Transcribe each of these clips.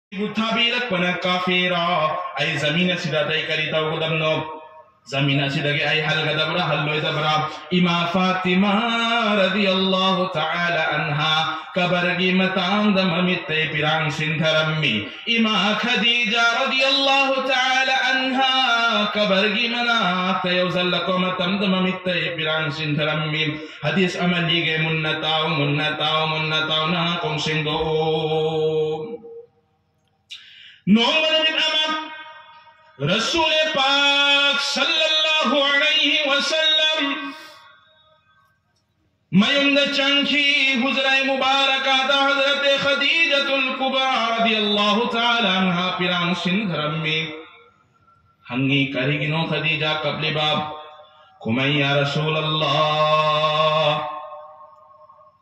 Butabirak pana kafira ay zamina sida tay karita ugodamno zamina sida ge ay hal gadabra hallo idabra ima Fatima radhiyallahu ta'ala anha kabargi matang damamitte pirang sindharammi ima Khadija radhiyallahu ta'ala anha kabargi mana tayo zallako matam damamitte pirang sindharammi hadis amalige munnataw na kung sindo noong manamit amat Rasul Pak sallallahu alaihi wasallam mayum da changki huzrai mubarakata Hazrat Khadijatul Kubra radiyallahu ta'ala anha pirang sindharammi hangi karigino Khadija kabli bab kumai ya Rasulullah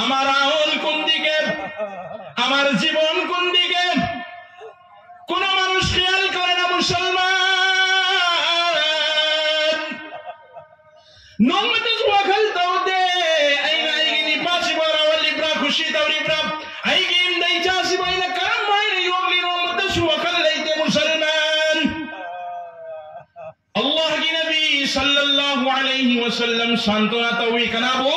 আমার আমল কোন দিকে, আমার জীবন কোন দিকে কোন মানুষ খেয়াল করে না। মুসলমান নমতে ওয়াখাল তাওদে আইনা আইগিনি পাসি বরা ওয়ালি ব্রা খুশি তাওরি ব্রা আইগিম দাই চাসি বাইনা কাম বাইনা ইওগলি নমতে ওয়াখাল লাইতে মুসলমান আল্লাহ কি নবী সাল্লাল্লাহু আলাইহি ওয়াসাল্লাম সান্তনা তাওই কানাবো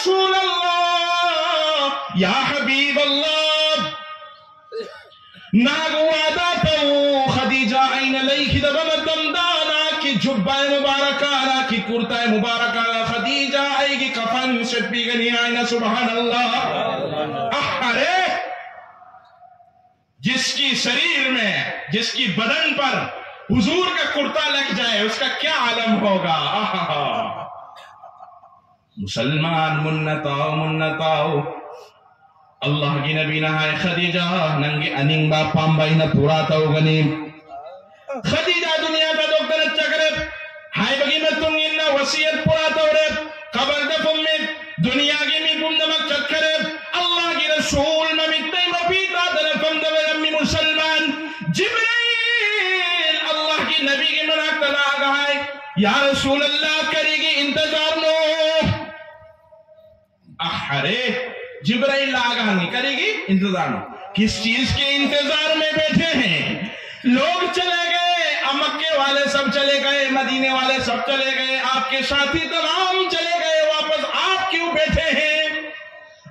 رسول اللہ یا حبیب اللہ ناگو عاداتو خدیجہ این علیہ دبم دانا کی جبہ مبارکانا کی کرتہ مبارکانا خدیجہ آئی کی کفن سے پیگنی آئینا سبحان اللہ احرے جس کی شریر میں جس کی بدن پر حضور کا کرتا لگ جائے اس کا کیا عالم ہوگا مسلمان منتاؤ اللہ کی نبی نہائے خدیجہ ننگی اننگ با پامبائی نہ پورا تاؤ غنیم خدیجہ دنیا کا دکتر اچھا کرے ہائی بگی میں تم انہا وسیعت پورا تاؤ رے قبر دفم میں دنیا کی میں پم دمک چک کرے اللہ کی رسول میں مکتے مپیتا دلفم دمک امی مسلمان جبرائیل اللہ کی نبی کی مناک تلا آگا ہے یا رسول اللہ کرے گی انتظار نو احرے جبرائیل آگا نہیں کرے گی انتظار نو کس چیز کے انتظار میں بیٹھے ہیں لوگ چلے گئے مکے والے سب چلے گئے مدینے والے سب چلے گئے آپ کے ساتھی تمام چلے گئے واپس آپ کیوں بیٹھے ہیں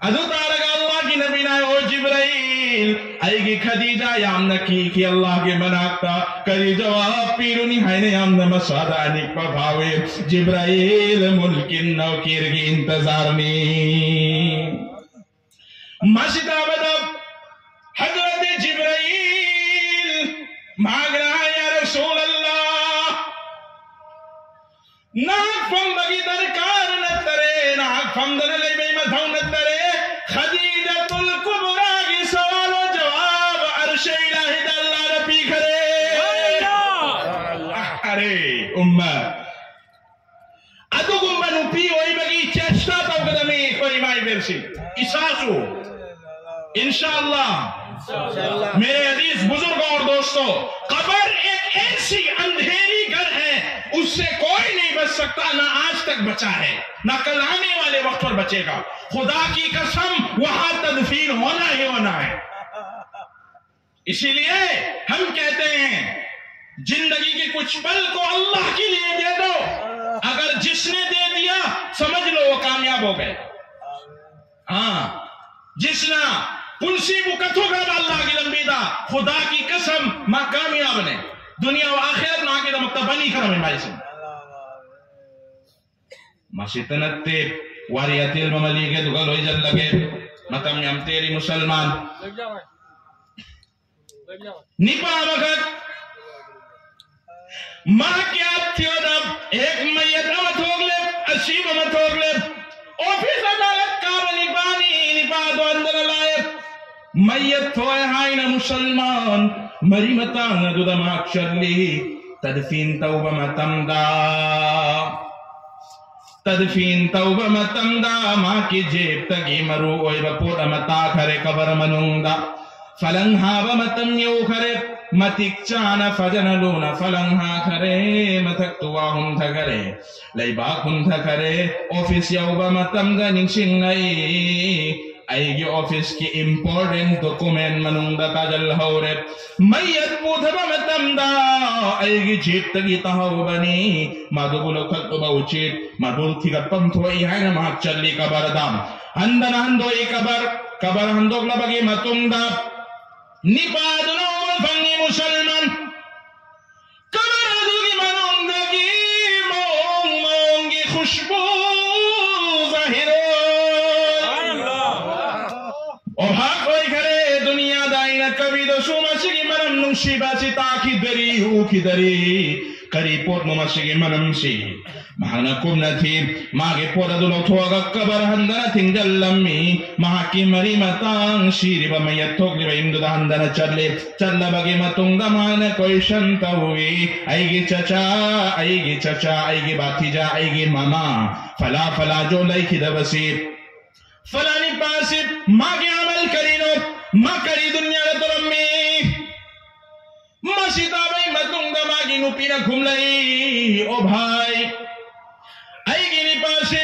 حضرت آرگا اللہ کی نبی نائے او جبرائیل آئی گی خدیجہ یامنہ کی اللہ کے مناکتا کری جواب پیرونی ہائنے یامنہ مسادہ نکپا بھاوے جبرائیل ملکن نوکیر کی انتظار میں ماشدہ بدب حضرت جبرائیل مانگ رہا ہے یا رسول اللہ ناک فم بگی درکار نترے ناک فم در لئی بے مدھو نترے خدیجۃ الکبریٰ کی سوال و جواب عرش الہی دا اللہ ربی کرے ارے امت ادو گمبنو پی ہوئی بگی چیشتا تاو قدمی کوئی مائی برسی اساسو انشاءاللہ میرے عزیز بزرگوں اور دوستوں قبر ایک ایسی اندھیری گھر ہے اس سے کوئی نہیں بچ سکتا نہ آج تک بچا ہے نہ کل آنے والے وقت پر بچے گا خدا کی قسم وہاں تدفین ہونا ہی ہونا ہے اسی لیے ہم کہتے ہیں زندگی کے کچھ پل کو اللہ کے لیے دے دو اگر جس نے دے دیا سمجھ لو وہ کامیاب ہو گئے ہاں جس نے پنسی بکتو گرد اللہ کی لمبی دا خدا کی قسم ماں کامیاب نے دنیا و آخرت نہ آگے دا مکتبانی کرم ہے بھائی سے ماشتنتے واریت علم ملیگے دگل ہوئی جل لگے متم یم تیری مسلمان نپا وقت ماں کیا تھیو دب ایک میت امت ہوگ لے اشیب امت ہوگ لے آفیس عدالت کابلی بانی نپا دو اندر لائے میت ہوئے ہائن مسلمان مریمتان دو دماغ شرلی تدفین توبہ متمدہ تدفین توبہ متمدہ ماں کی جیب تگی مرو اوئی بپور امتا کھرے قبر منونگا فلنہا بمتم یو کھرے متک چانا فجنلونا فلنہا کھرے متک تواہم تھا کرے لیباکم تھا کرے آفیس یو بمتمدہ نکشن نئی آئی گی آفیس کی امپورٹنٹ ڈاکومنٹ منونگا تاجل ہو رے میت پوتھا بمتمدہ آئی گی جیب تگی تاہو بنی مادو بلو کھلتو باو چیت مادو تھی گا پمتھوئی ہے نا مہاک چلی کبر دام ہندن ہندوئی کبر ہندوک لبگی متمدہ نپادنو فنگی مسلمان کبر دوگی منونگی مونگی خوشبو ظاہرو اور حق ہوئی کھرے دنیا دائنہ کبھی دو سوما سگی منم نوشی باسی تاکی دری ہو کی دری کری پوٹ ممسگی منم سی مہانا کم نتھی ماگے پورا دلو تھوگا قبر ہندنا تنگل لمی مہا کی مری متان شیری با میت تھوگلی با اندو دا ہندنا چلے چلے بگی متنگا مانا کوئی شنتا ہوئی آئی گی چچا آئی گی چچا آئی گی باتی جا آئی گی ماما فلا فلا جو لئی کی دا بسی فلانی پاسی ماں کے عمل کرینو ماں کری دنیا لطرمی ماں سیتا بھائی متنگا ماں کی نو پینا کھم لئی او بھائی آئی گی نی پاسی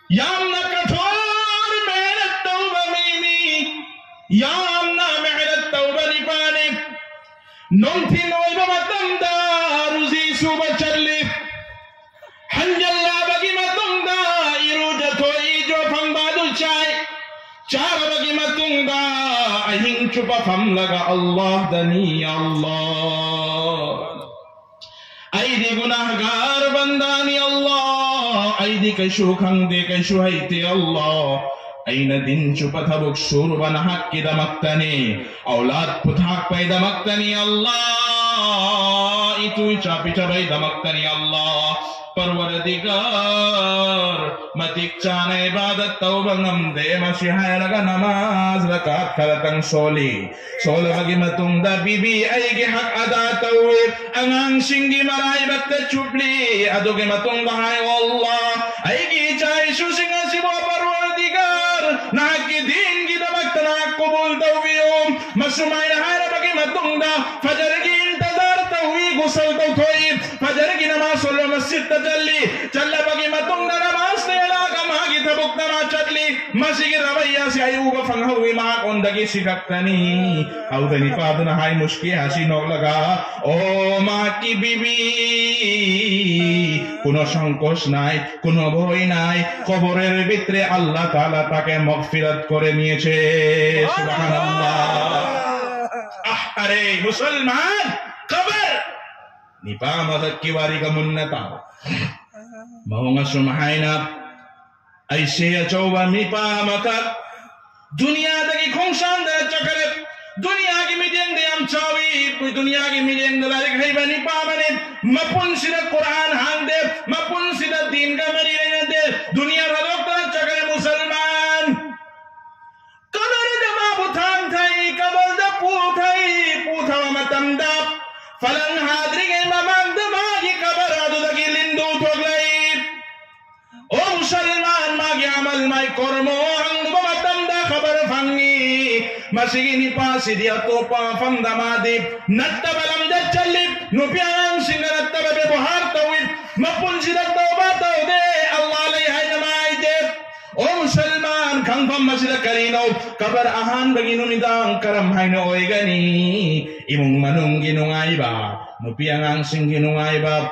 یامنا کٹھور محنت توبہ مینی یامنا محنت توبہ نی پانے نم تھی نوئی بمتم دا روزی صوبہ چلی حنجلہ بگی متم دا ایرو جتوئی جو shai cara bagi matungda ahing chupa fam laga Allah dani Allah aidi gunahgar bandani Allah aidi kaishu khangde kaishu haite Allah aina din chupa thabuk shurban hakki damaktani aulad puthak pai damaktani Allah itu chapi chabai damaktani Allah Parwardigar matik chane ibadat taubangam de masihaya laga namaz rakat karatang soli sola bagi matungda bibi aige hak ada tawib angang singgi marai batta chupli adoge matungda hai Allah aige chai susinga sibo parwardigar naki din gi damak tanak kubul tawbium masumay na hara bagi matungda fajar gi intazar tawi gusal tawtoi fajar gi namaz solo masjid tajalli challa bagi matungda namaz tela kamagi tabuk nama chatli masigi rawaiya si ayuba fanghawi ma ondagi sikaktani audani padana hai mushki hasi no laga o ma ki bibi kuno সংকোচ নাই কোনো ভয় নাই কবরের ভিতরে আল্লাহ তাআলা তাকে মাগফিরাত করে নিয়েছে সুবহানাল্লাহ আরে মুসলমান কবর nipa kiwari ka munnata mahunga sumahaina ay siya chowa nipa maka dunia dagi khongshan da chakare dunia ki mideng de am chawi koi dunia ki mideng da lari khai bani pa bane mapun sida quran hang de mapun sida din ka mari rena de dunia radok ta chakare musalman kabar da ma buthang thai kabar da pu thai pu thawa matam da Falang hadri ngay mamamdamagi kabarado dagi lindo toglay O musalman magi amal may kormo ang nubamatamda kabar fangi Masigini pa si diato pa famdamadip Nattabalam da chalip Nupiang singarataba bebohar tawid Mapunsi da tawbataw de Allah layhay na maidip O musalman kang pamasida karinaw kabar ahan bagino nidang karamhay na oy gani imong manung ginungay ba nupiang ang sing ginungay ba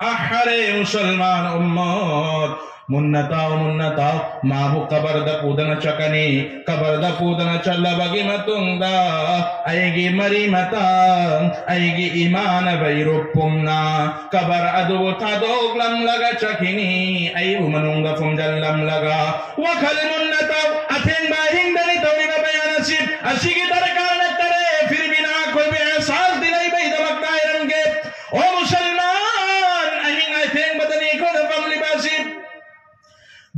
ahare musalman ummat munnataw mahu kabar da pudana chakani kabar da pudana challa bagi matungda aigi mari matang aigi iman bairupumna kabar adu tadoglam laga chakini ayu manunga fumjallam laga wa khal munnataw athen bahing dani tawni bayanasib asigi darkar na tare fir bina koi be ehsas dilai bai damakta irange o musalman ahing athen badani ko da family basib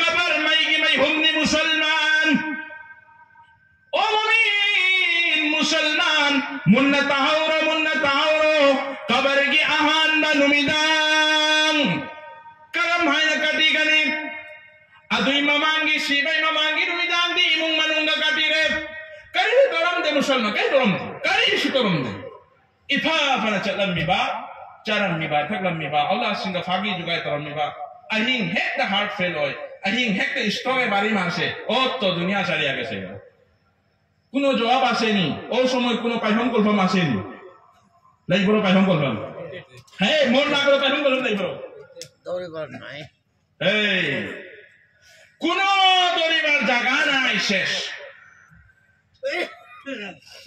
kabar maigi may humni musalman o mumin musalman munna tahawro kabar gi ahan na numidang karam hayna kati gani aduy mamangi sibay mamangi numidang di imong manungga kati rep kari toram de musalman kari si toram de ipa pana chalam mi ba charam mi ba thaklam mi ba Allah singa fagi jugay toram mi ba ahing hek the heart fail hoy ahing hekte story bari marse o to dunia chaliya geche kuno jawab aseni o somoy kuno paihon kolfam aseni lai boro paihon kolfam hey mor na koro paihon kolfam lai boro dori bar nai hey kuno dori bar jaga nai shesh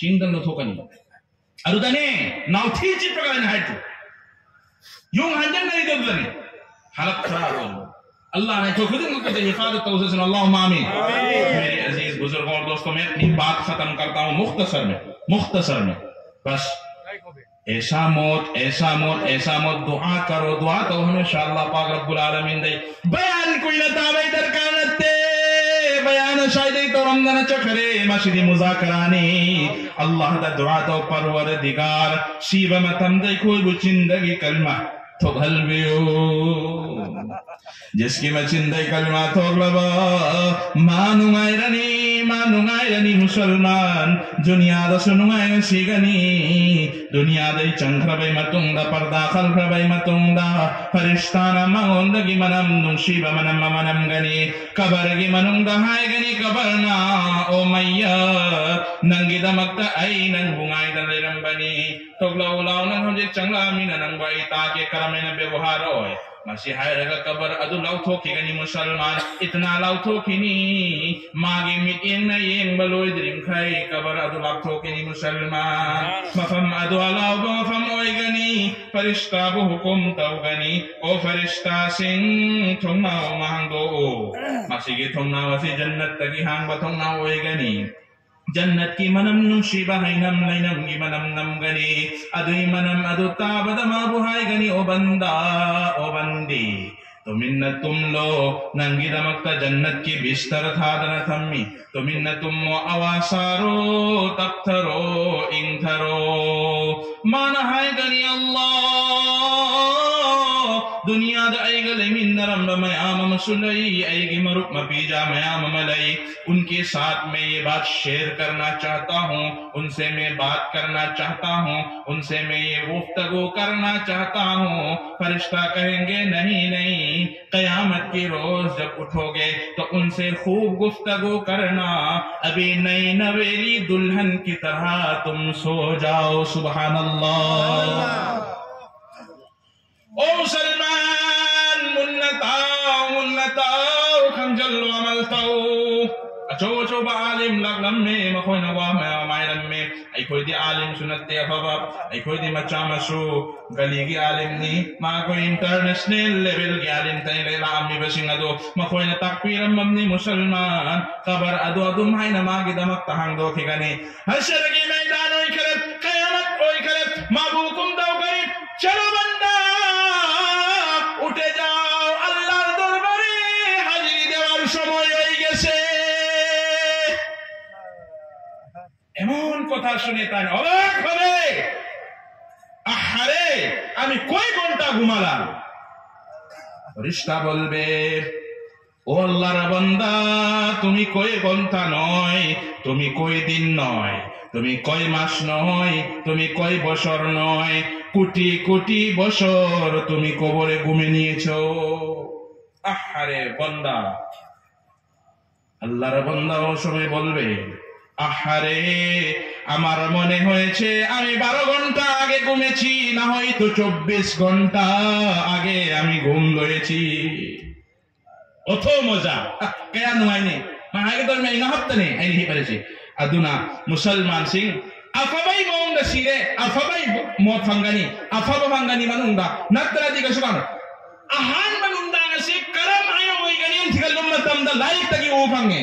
Chindan no thokani. Arudane, now teach it and hide. Yung hanjan nahi dodane. Halat kharab. Allah نے تو خود ان کو حفاظت تو سے اللہم آمین. میرے عزیز بزرگوں اور دوستوں میں اپنی بات ختم کرتا ہوں مختصر میں بس ایسا موت دعا کرو دعا تو ہمیشہ اللہ پاک رب العالمین دے بیان کوئی نتاوی درکانتے بیان شاید تو رمضان چکرے مشری مذاکرانی اللہ دا دعا تو پروردگار شیب متم دے کوئی بچندگی کلمہ تو بھلویو جس کی مچندے کلمہ تھوک لبا مانونگائرنی مسلمان دنیا دا سنونگائر سیگنی دنیا دا چنکر بای متنگ دا پرداخل کر بای متنگ دا فرشتانا مغندگی منم نشیب منم گنی کبرگی مننگ دا ہائے گنی کبرنا او میت ننگی دا مکتا ای ننگونگائی دا لیرم بنی توک لاؤ ننگ ہم جی چنگا مینا ننگ بائی تاکہ کرمین بے بہار ہوئے مسیحائی رگا قبر ادو لاؤ تھوکی گنی مسلمان اتنا لاؤ تھوکی نی ماگی میٹین نئین بلوئی درم کھائی قبر ادو لاؤ تھوکی نی مسلمان مفم ادو علاو بمفم اوئی گنی فرشتہ بو حکم تو گنی او فرشتہ سنگ تھنگناو مہنگو مسیحی تھنگناو سی جنت تکی ہانگ بتھنگناو اوئی گنی جنت کی منم نمشی بہینم لینم کی منم نم گنی ادوی منم ادو تابد ما بہائی گنی او بندہ او بندی تو منت تم لو ننگی دمکتا جنت کی بستر تھا دن تھمی تو منت تم اواسارو تکترو انترو مانہائی گنی اللہ دنیا دا ایگل من نرم میام مسلئی ایگی مرک مپیجا میام ملئی ان کے ساتھ میں یہ بات شیئر کرنا چاہتا ہوں ان سے میں بات کرنا چاہتا ہوں ان سے میں یہ گفتگو کرنا چاہتا ہوں فرشتہ کہیں گے نہیں قیامت کی روز جب اٹھو گے تو ان سے خوب گفتگو کرنا ابھی نئی نویلی دلہن کی طرح تم سو جاؤ سبحان اللہ او مسلمان منتاو خنجل و عملتاو اچو با عالم لغلم میں مخوئی نواہ میں مائرم میں ای کوئی دی عالم سنتے افباب ای کوئی دی مچا مسو گلی کی عالم نی ماں کوئی انٹرنیشنل لیول کی عالم تین لیلا امی بسنگ ادو مخوئی نتاقویرم مبنی مسلمان قبر ادو مائی نما کی دمک تہنگ دو کی گنی حشر کی میدان ہوئی کرت قیامت ہوئی کرت معبوکم دو کرت چلو بندہ اٹھے جاؤ اللہ درباری حجری دیوار شموئی ہوئی گیسے ایمان کو تھا سنیتا ہے اوک ہوئے احرے امی کوئی گھنٹا گھمالا رشتہ بول بے او اللہ ربندہ تمہیں کوئی گھنٹا نوئی تمہیں کوئی دن نوئی تمہیں کوئی ماس نوئی تمہیں کوئی بشر نوئی کوٹی کوٹی بشر تمہیں قبرے گھومے نیچو احرے بندہ اللہ ربندہ او سمے بول بے আহারে আমার মনে হয়েছে আমি 12 ঘন্টা আগে ঘুমেছি না হয়তো 24 ঘন্টা আগে আমি ঘুম লয়েছি অথ মজা কেন হয়নি আগে তো আমি না হতে নেই আইনি পারেছি আদুনা মুসলমান সিং আফাবাই মঙ্গা সিরে আফাবাই মত ফাঙ্গানি আফাবা ফাঙ্গানি মানুন্দা নাতরা দিগা সুবান আহান মানুন্দা সে করম আyo ওই গানি থিকা লম্মতম দা লাইক তকি ও ফাঙ্গে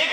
1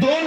2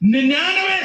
99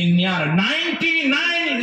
99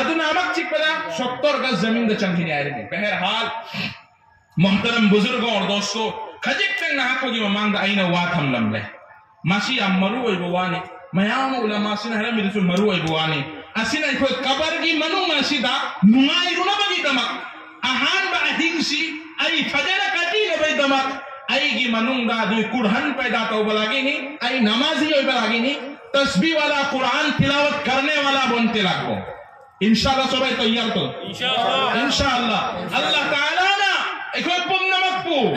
ادنا امک چک پدا 70 گز زمین دے چنگی آئے رہی. بہرحال محترم بزرگوں اور دوستو کھجک تنگ نہ کو گی مانگ آئین وات ہم لملے ماشی ام مرو ای بوانی میام علماء سن ہر میرے مرو ای بوانی اسینا کو قبر کی منو ماشی دا نمائی رونا بگی دمک اہان با ہنسی ای فجر کٹی نبی دمک ای کی منوں دا دوی کڑھن پیدا تو بلاگی نہیں ای نمازی ہوئی بلاگی نہیں تسبیح والا قرآن تلاوت کرنے والا بنتے لگو. انشاءاللہ صبح تیار تو انشاءاللہ اللہ تعالیٰ نا ایک وقت پم نمک پو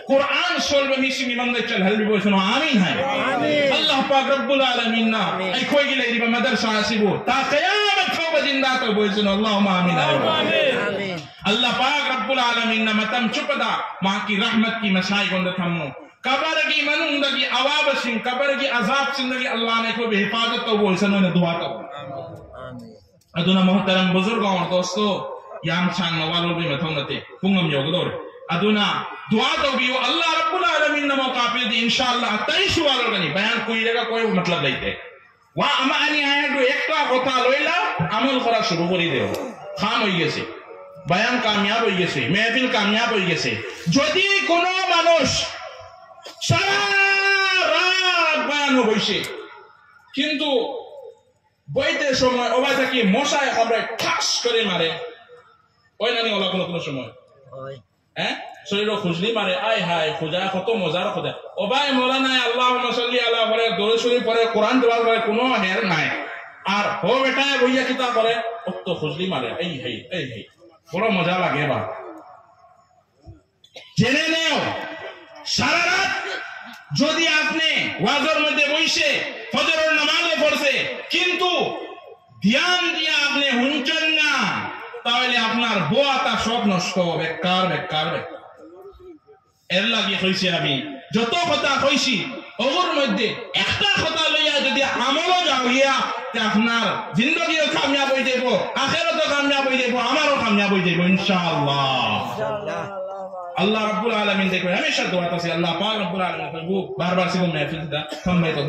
قرآن سول بمیسی میمان دے چل حل بھی بوئی سنو آمین ہے. اللہ پاک رب العالمین نا ایک کوئی گلے ریبا مدرسہ حسیبو تا قیامت فوق جندہ تو بوئی سنو اللہم آمین ہے. اللہ پاک رب العالمین نا متم چپدا ماں کی رحمت کی مسائی گندت ہمو قبر کی منندگی عواب سن قبر کی عذاب سندگی اللہ نے کوئی حفاظت تو بوئی سنو نے دعا تو ادونا محترم بزرگوں اور دوستو یام چان نوالو بھی متھونتے پنگم یوگ دور ادونا دعا تو بھی اللہ رب العالمین نے موقع پہ دی انشاءاللہ اتائیش والو گنی بیان کوئی لگا کوئی مطلب لیتے وہاں اما آنی آیا جو ایک کا ہوتا لوئیلا عمل خورا شروع کری دے ہو خان ہوئی گے سے بیان کامیاب ہوئی گے سے محفل کامیاب ہوئی گے سے جو دی کنو منوش سارا رات بیان ہو گئی سے کنتو বইতে সময় ওবা থাকি মশায় খাবরে ঠাস করে মারে ওই নানি ওলা কোনো কোনো সময় হ্যাঁ শরীর খুজলি মারে আয় হায় খুজা কত মজার খোদা ওবাই মৌলানা আল্লাহুম্মা সাল্লি আলা পরে দরুদ শরীফ পরে কোরআন দোয়া পরে কোনো হের নাই আর ও বেটা বইয়া কিতাব পরে কত খুজলি মারে এই হেই বড় মজা লাগে বা জেনে নেও সারা রাত যদি আপনি ওয়াজের মধ্যে বসে ফজরের নামাজও পড়ছে কিন্তু ধ্যান দিয়ে আপনি শুনছেন না তাহলে আপনার বোয়াটা সব নষ্ট বেকার বেকার বেকার. এর লাগি কইছি আমি যত কথা কইছি ওর মধ্যে একটা কথা লইয়া যদি আমলও যাওয়া তে আপনার জিন্দগিও কামিয়াব হয়ে যাইব আখিরাতও কামিয়াব হয়ে যাইব আমারও কামিয়াব হয়ে যাইব ইনশাআল্লাহ. اللہ رب العالمین دیکھو ہمیشہ دعا تا سے اللہ پاک رب العالمین کو بار بار سے محفل دا ہم میں تو